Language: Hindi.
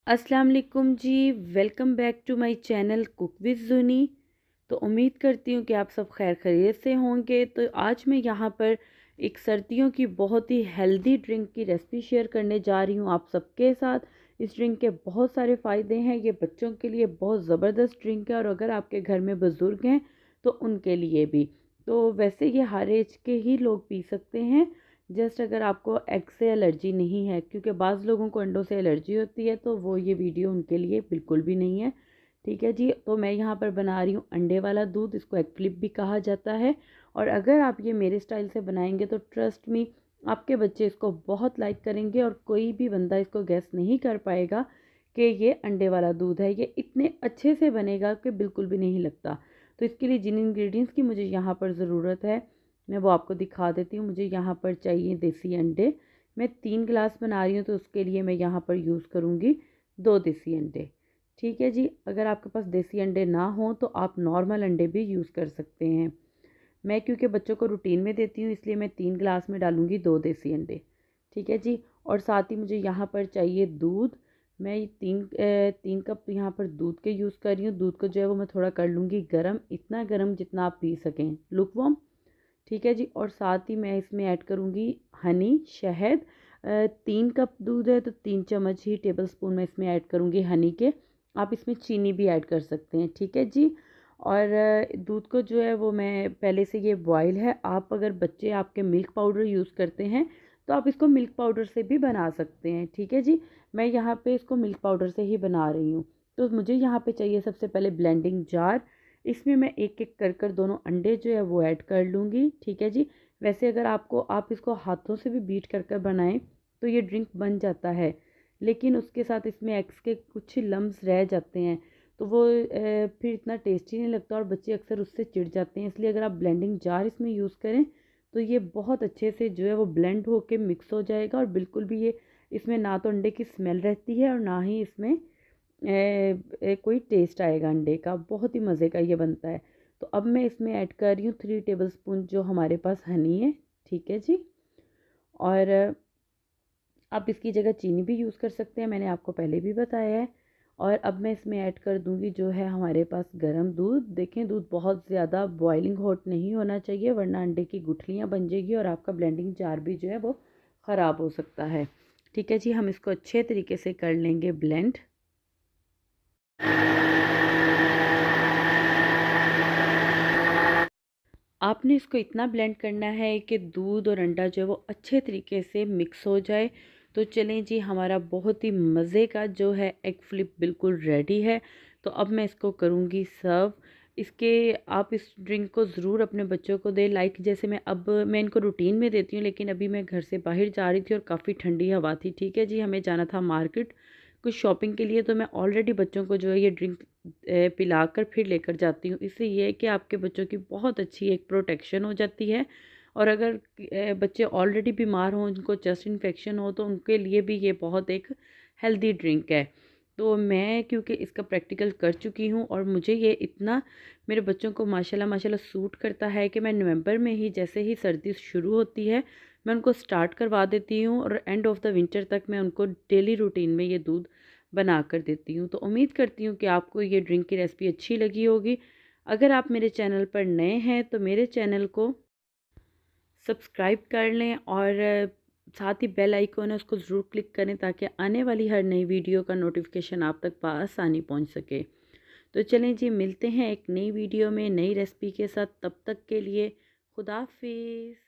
अस्सलाम वालेकुम जी। Welcome back to my channel cook with Zuni. तो उम्मीद करती हूँ कि आप सब खैर खैरियत से होंगे। तो आज मैं यहाँ पर एक सर्दियों की बहुत ही हेल्दी ड्रिंक की रेसिपी शेयर करने जा रही हूँ आप सबके साथ। इस ड्रिंक के बहुत सारे फ़ायदे हैं। ये बच्चों के लिए बहुत ज़बरदस्त ड्रिंक है और अगर आपके घर में बुज़ुर्ग हैं तो उनके लिए भी। तो वैसे ये हर एज के ही लोग पी सकते हैं। जस्ट अगर आपको एग से एलर्जी नहीं है, क्योंकि बाज़ लोगों को अंडों से एलर्जी होती है, तो वो ये वीडियो उनके लिए बिल्कुल भी नहीं है। ठीक है जी। तो मैं यहाँ पर बना रही हूँ अंडे वाला दूध, इसको एग फ्लिप भी कहा जाता है। और अगर आप ये मेरे स्टाइल से बनाएंगे तो ट्रस्ट मी, आपके बच्चे इसको बहुत लाइक करेंगे और कोई भी बंदा इसको गैस नहीं कर पाएगा कि ये अंडे वाला दूध है। ये इतने अच्छे से बनेगा कि बिल्कुल भी नहीं लगता। तो इसके लिए जिन इंग्रेडिएंट्स की मुझे यहाँ पर ज़रूरत है मैं वो आपको दिखा देती हूँ। मुझे यहाँ पर चाहिए देसी अंडे। मैं 3 गिलास बना रही हूँ तो उसके लिए मैं यहाँ पर यूज़ करूँगी 2 देसी अंडे। ठीक है जी। अगर आपके पास देसी अंडे ना हों तो आप नॉर्मल अंडे भी यूज़ कर सकते हैं। मैं क्योंकि बच्चों को रूटीन में देती हूँ इसलिए मैं 3 गिलास में डालूँगी 2 देसी अंडे। ठीक है जी। और साथ ही मुझे यहाँ पर चाहिए दूध। मैं 3 कप यहाँ पर दूध के यूज़ कर रही हूँ। दूध को जो है वो मैं थोड़ा कर लूँगी गर्म, इतना गर्म जितना आप पी सकें, लुकवार्म। ठीक है जी। और साथ ही मैं इसमें ऐड करूँगी हनी, शहद। 3 कप दूध है तो 3 चम्मच ही टेबल स्पून मैं इसमें ऐड करूँगी हनी के। आप इसमें चीनी भी ऐड कर सकते हैं। ठीक है जी। और दूध को जो है वो मैं पहले से ये बॉयल है। आप अगर बच्चे आपके मिल्क पाउडर यूज़ करते हैं तो आप इसको मिल्क पाउडर से भी बना सकते हैं। ठीक है जी। मैं यहाँ पे इसको मिल्क पाउडर से ही बना रही हूँ। तो मुझे यहाँ पे चाहिए सबसे पहले ब्लेंडिंग जार। इसमें मैं एक एक कर कर दोनों अंडे जो है वो ऐड कर लूँगी। ठीक है जी। वैसे अगर आप इसको हाथों से भी बीट कर कर बनाएं तो ये ड्रिंक बन जाता है, लेकिन उसके साथ इसमें एग्स के कुछ लम्स रह जाते हैं तो वो फिर इतना टेस्टी नहीं लगता और बच्चे अक्सर उससे चिढ़ जाते हैं। इसलिए अगर आप ब्लेंडिंग जार इसमें यूज़ करें तो ये बहुत अच्छे से जो है वो ब्लेंड होके मिक्स हो जाएगा और बिल्कुल भी ये इसमें ना तो अंडे की स्मेल रहती है और ना ही इसमें कोई टेस्ट आएगा अंडे का। बहुत ही मज़े का ये बनता है। तो अब मैं इसमें ऐड कर रही हूँ 3 टेबलस्पून जो हमारे पास हनी है। ठीक है जी। और आप इसकी जगह चीनी भी यूज़ कर सकते हैं, मैंने आपको पहले भी बताया है। और अब मैं इसमें ऐड कर दूँगी जो है हमारे पास गर्म दूध। देखें, दूध बहुत ज़्यादा बॉइलिंग हॉट नहीं होना चाहिए वरना अंडे की गुठलियाँ बन जाएगी और आपका ब्लेंडिंग जार भी जो है वो ख़राब हो सकता है। ठीक है जी। हम इसको अच्छे तरीके से कर लेंगे ब्लेंड। आपने इसको इतना ब्लेंड करना है कि दूध और अंडा जो है वो अच्छे तरीके से मिक्स हो जाए। तो चलें जी, हमारा बहुत ही मज़े का जो है एग फ्लिप बिल्कुल रेडी है। तो अब मैं इसको करूँगी सर्व। इसके आप इस ड्रिंक को ज़रूर अपने बच्चों को दें। लाइक जैसे मैं इनको रूटीन में देती हूँ, लेकिन अभी मैं घर से बाहर जा रही थी और काफ़ी ठंडी हवा थी। ठीक है जी। हमें जाना था मार्केट कुछ शॉपिंग के लिए, तो मैं ऑलरेडी बच्चों को जो है ये ड्रिंक पिलाकर फिर लेकर जाती हूँ। इससे ये है कि आपके बच्चों की बहुत अच्छी एक प्रोटेक्शन हो जाती है। और अगर बच्चे ऑलरेडी बीमार हों, उनको चेस्ट इन्फेक्शन हो, तो उनके लिए भी ये बहुत एक हेल्दी ड्रिंक है। तो मैं क्योंकि इसका प्रैक्टिकल कर चुकी हूँ और मुझे ये इतना मेरे बच्चों को माशाल्लाह माशाल्लाह सूट करता है कि मैं नवंबर में ही, जैसे ही सर्दी शुरू होती है, मैं उनको स्टार्ट करवा देती हूँ और एंड ऑफ द विंटर तक मैं उनको डेली रूटीन में ये दूध बना कर देती हूँ। तो उम्मीद करती हूँ कि आपको ये ड्रिंक की रेसिपी अच्छी लगी होगी। अगर आप मेरे चैनल पर नए हैं तो मेरे चैनल को सब्सक्राइब कर लें और साथ ही बेल आइकॉन है उसको ज़रूर क्लिक करें ताकि आने वाली हर नई वीडियो का नोटिफिकेशन आप तक बआसानी पहुँच सके। तो चलें जी, मिलते हैं एक नई वीडियो में नई रेसिपी के साथ। तब तक के लिए खुदा हाफिज़।